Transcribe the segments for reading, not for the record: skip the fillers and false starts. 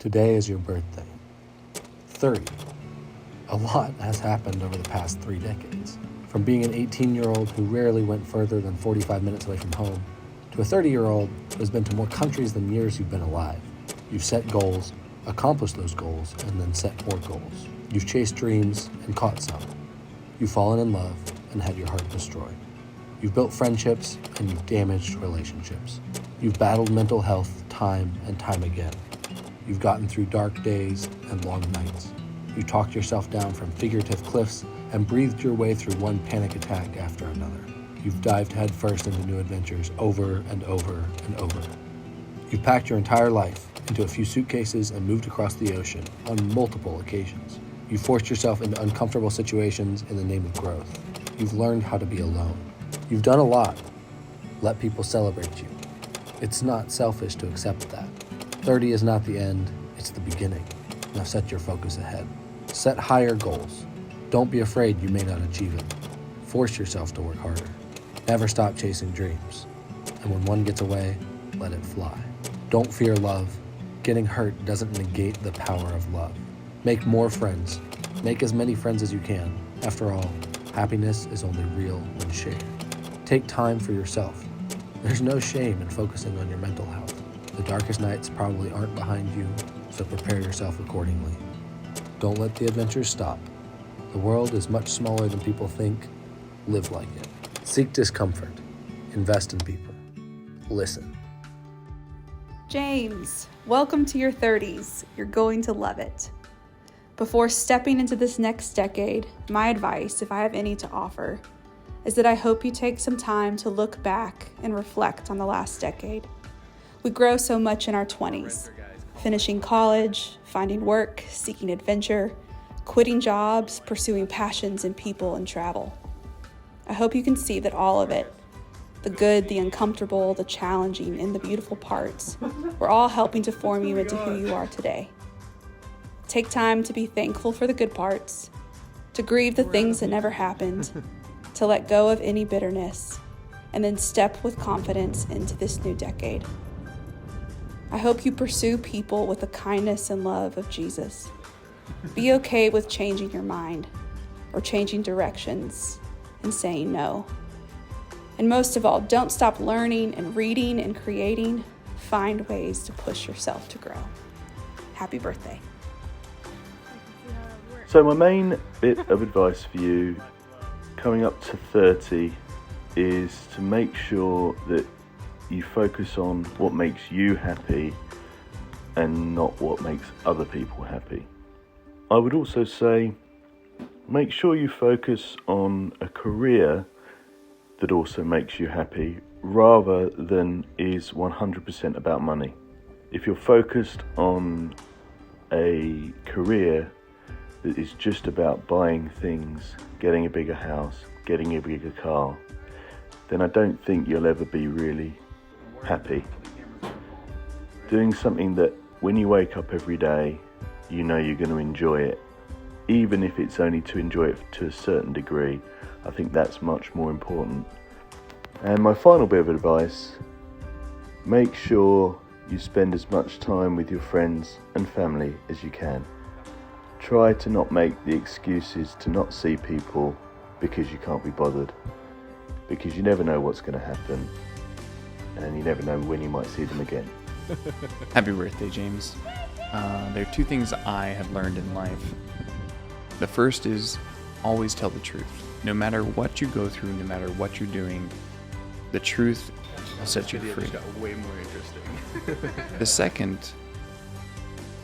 Today is your birthday. 30. A lot has happened over the past 3 decades. From being an 18-year-old who rarely went further than 45 minutes away from home, to a 30-year-old who has been to more countries than years you've been alive. You've set goals, accomplished those goals, and then set more goals. You've chased dreams and caught some. You've fallen in love and had your heart destroyed. You've built friendships and you've damaged relationships. You've battled mental health time and time again. You've gotten through dark days and long nights. You talked yourself down from figurative cliffs and breathed your way through one panic attack after another. You've dived headfirst into new adventures over and over and over. You've packed your entire life into a few suitcases and moved across the ocean on multiple occasions. You've forced yourself into uncomfortable situations in the name of growth. You've learned how to be alone. You've done a lot. Let people celebrate you. It's not selfish to accept that. 30 is not the end, it's the beginning. Now set your focus ahead. Set higher goals. Don't be afraid you may not achieve it. Force yourself to work harder. Never stop chasing dreams. And when one gets away, let it fly. Don't fear love. Getting hurt doesn't negate the power of love. Make more friends. Make as many friends as you can. After all, happiness is only real when shared. Take time for yourself. There's no shame in focusing on your mental health. The darkest nights probably aren't behind you, so prepare yourself accordingly. Don't let the adventures stop. The world is much smaller than people think. Live like it. Seek discomfort. Invest in people. Listen. James, welcome to your 30s. You're going to love it. Before stepping into this next decade, my advice, if I have any to offer, is that I hope you take some time to look back and reflect on the last decade. We grow so much in our 20s, finishing college, finding work, seeking adventure, quitting jobs, pursuing passions in people and travel. I hope you can see that all of it, the good, the uncomfortable, the challenging, and the beautiful parts, we're all helping to form you into who you are today. Take time to be thankful for the good parts, to grieve the things that never happened, to let go of any bitterness, and then step with confidence into this new decade. I hope you pursue people with the kindness and love of Jesus. Be okay with changing your mind or changing directions and saying no. And most of all, don't stop learning and reading and creating. Find ways to push yourself to grow. Happy birthday. So my main bit of advice for you coming up to 30 is to make sure that you focus on what makes you happy and not what makes other people happy. I would also say make sure you focus on a career that also makes you happy rather than is 100% about money. If you're focused on a career that is just about buying things, getting a bigger house, getting a bigger car, then I don't think you'll ever be really happy. Doing something that when you wake up every day, you know you're going to enjoy it, even if it's only to enjoy it to a certain degree, I think that's much more important. And my final bit of advice, make sure you spend as much time with your friends and family as you can. Try to not make the excuses to not see people because you can't be bothered, because you never know what's going to happen and you never know when you might see them again. Happy birthday, James. There are 2 things I have learned in life. The first is always tell the truth. No matter what you go through, no matter what you're doing, the truth will set you free. Way more interesting. The second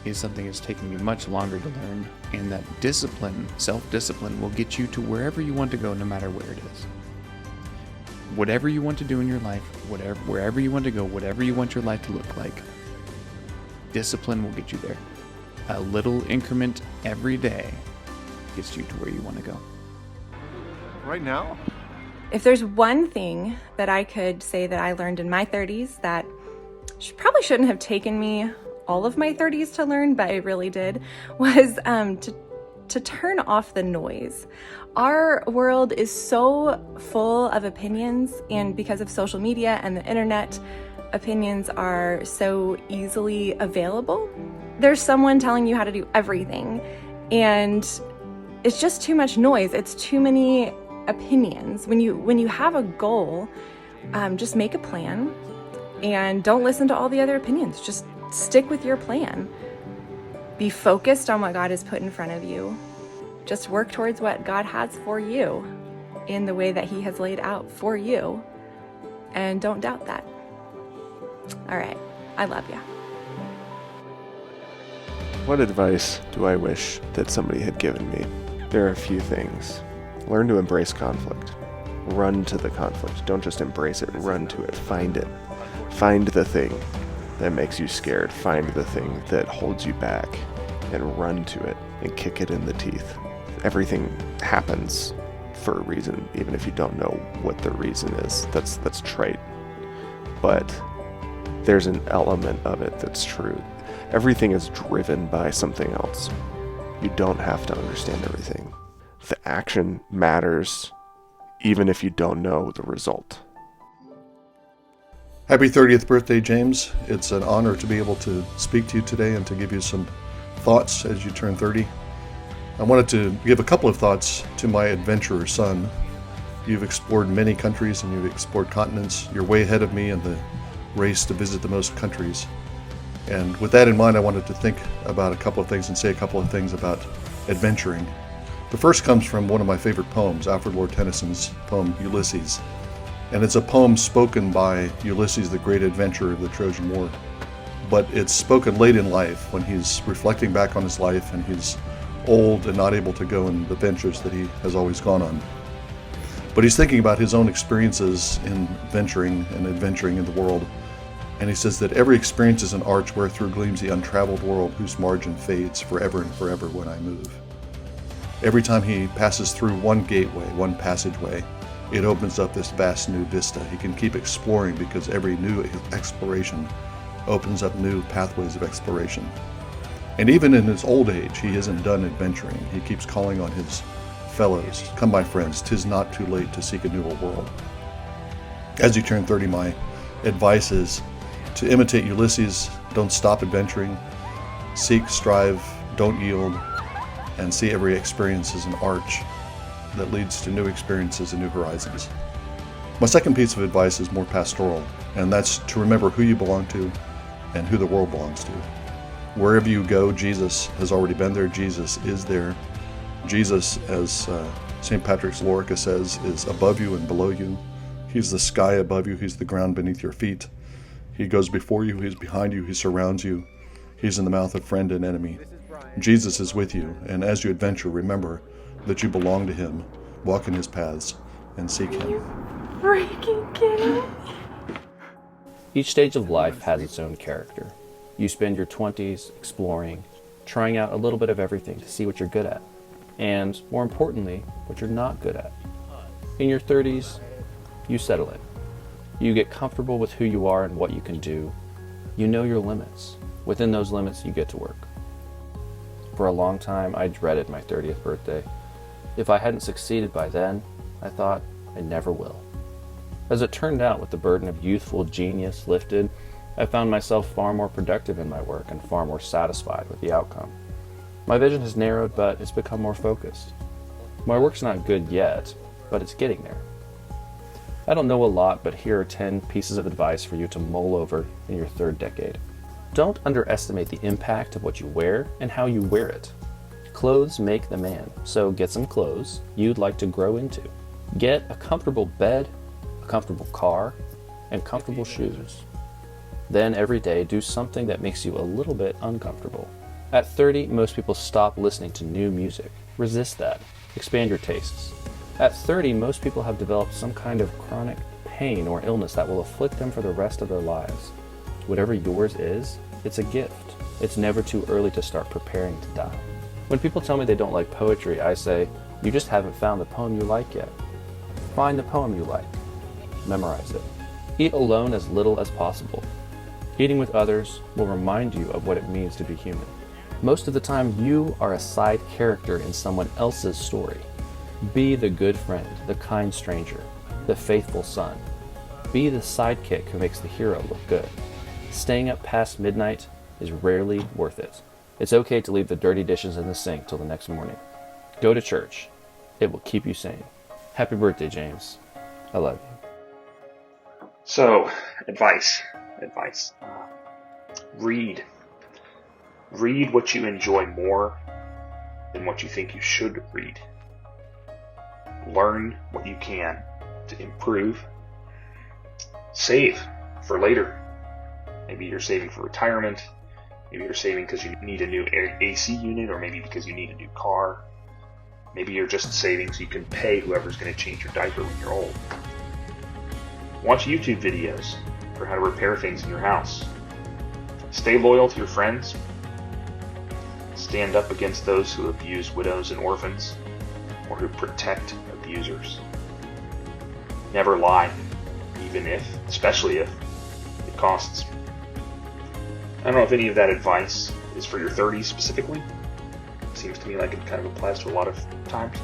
is something that's taken me much longer to learn, and that discipline, self-discipline, will get you to wherever you want to go, no matter where it is. Whatever you want to do in your life, wherever you want to go, whatever you want your life to look like, discipline will get you there. A little increment every day gets you to where you want to go. Right now? If there's one thing that I could say that I learned in my 30s that probably shouldn't have taken me all of my 30s to learn, but it really did, was to turn off the noise. Our world is so full of opinions, and because of social media and the internet, opinions are so easily available there's someone telling you how to do everything, and it's just too much noise. It's too many opinions. When you have a goal, just make a plan and don't listen to all the other opinions. Just stick with your plan. Be focused on what God has put in front of you. Just work towards what God has for you in the way that He has laid out for you, and don't doubt that. All right, I love you. What advice do I wish that somebody had given me? There are a few things. Learn to embrace conflict. Run to the conflict. Don't just embrace it, run to it. Find it. Find the thing that makes you scared. Find the thing that holds you back and run to it and kick it in the teeth. Everything happens for a reason, even if you don't know what the reason is. That's trite. But there's an element of it that's true. Everything is driven by something else. You don't have to understand everything. The action matters, even if you don't know the result. Happy 30th birthday, James. It's an honor to be able to speak to you today and to give you some thoughts as you turn 30. I wanted to give a couple of thoughts to my adventurer son. You've explored many countries and you've explored continents. You're way ahead of me in the race to visit the most countries. And with that in mind, I wanted to think about a couple of things and say a couple of things about adventuring. The first comes from one of my favorite poems, Alfred Lord Tennyson's poem Ulysses. And it's a poem spoken by Ulysses, the great adventurer of the Trojan War. But it's spoken late in life when he's reflecting back on his life and he's old and not able to go on the ventures that he has always gone on. But he's thinking about his own experiences in venturing and adventuring in the world. And he says that every experience is an arch wherethrough gleams the untraveled world whose margin fades forever and forever when I move. Every time he passes through one gateway, one passageway, it opens up this vast new vista. He can keep exploring because every new exploration opens up new pathways of exploration. And even in his old age, he isn't done adventuring. He keeps calling on his fellows, "Come, my friends, 'tis not too late to seek a newer world." As you turn 30, my advice is to imitate Ulysses. Don't stop adventuring. Seek, strive, don't yield, and see every experience as an arch that leads to new experiences and new horizons. My second piece of advice is more pastoral, and that's to remember who you belong to and who the world belongs to. Wherever you go, Jesus has already been there. Jesus is there. Jesus, as St. Patrick's Lorica says, is above you and below you. He's the sky above you. He's the ground beneath your feet. He goes before you. He's behind you. He surrounds you. He's in the mouth of friend and enemy. Jesus is with you, and as you adventure, remember that you belong to Him. Walk in His paths and seek Him. Freaking kidding. Each stage of life has its own character. You spend your 20s exploring, trying out a little bit of everything to see what you're good at, and more importantly, what you're not good at. In your 30s, you settle it. You get comfortable with who you are and what you can do. You know your limits. Within those limits, you get to work. For a long time, I dreaded my 30th birthday. If I hadn't succeeded by then, I thought I never will. As it turned out, with the burden of youthful genius lifted, I found myself far more productive in my work and far more satisfied with the outcome. My vision has narrowed, but it's become more focused. My work's not good yet, but it's getting there. I don't know a lot, but here are 10 pieces of advice for you to mull over in your third decade. Don't underestimate the impact of what you wear and how you wear it. Clothes make the man, so get some clothes you'd like to grow into. Get a comfortable bed, a comfortable car, and comfortable shoes. Then every day do something that makes you a little bit uncomfortable. At 30, most people stop listening to new music. Resist that. Expand your tastes. At 30, most people have developed some kind of chronic pain or illness that will afflict them for the rest of their lives. Whatever yours is, it's a gift. It's never too early to start preparing to die. When people tell me they don't like poetry, I say, you just haven't found the poem you like yet. Find the poem you like. Memorize it. Eat alone as little as possible. Eating with others will remind you of what it means to be human. Most of the time, you are a side character in someone else's story. Be the good friend, the kind stranger, the faithful son. Be the sidekick who makes the hero look good. Staying up past midnight is rarely worth it. It's okay to leave the dirty dishes in the sink till the next morning. Go to church. It will keep you sane. Happy birthday, James. I love you. So, advice. Read. Read what you enjoy more than what you think you should read. Learn what you can to improve. Save for later. Maybe you're saving for retirement. Maybe you're saving because you need a new AC unit, or maybe because you need a new car. Maybe you're just saving so you can pay whoever's going to change your diaper when you're old. Watch YouTube videos for how to repair things in your house. Stay loyal to your friends. Stand up against those who abuse widows and orphans, or who protect abusers. Never lie, especially if it costs. I don't know if any of that advice is for your 30s specifically. It seems to me like it kind of applies to a lot of times.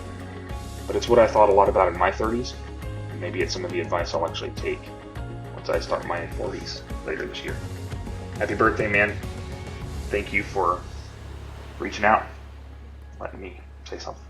But it's what I thought a lot about in my 30s. And maybe it's some of the advice I'll actually take once I start my 40s later this year. Happy birthday, man. Thank you for reaching out, letting me say something.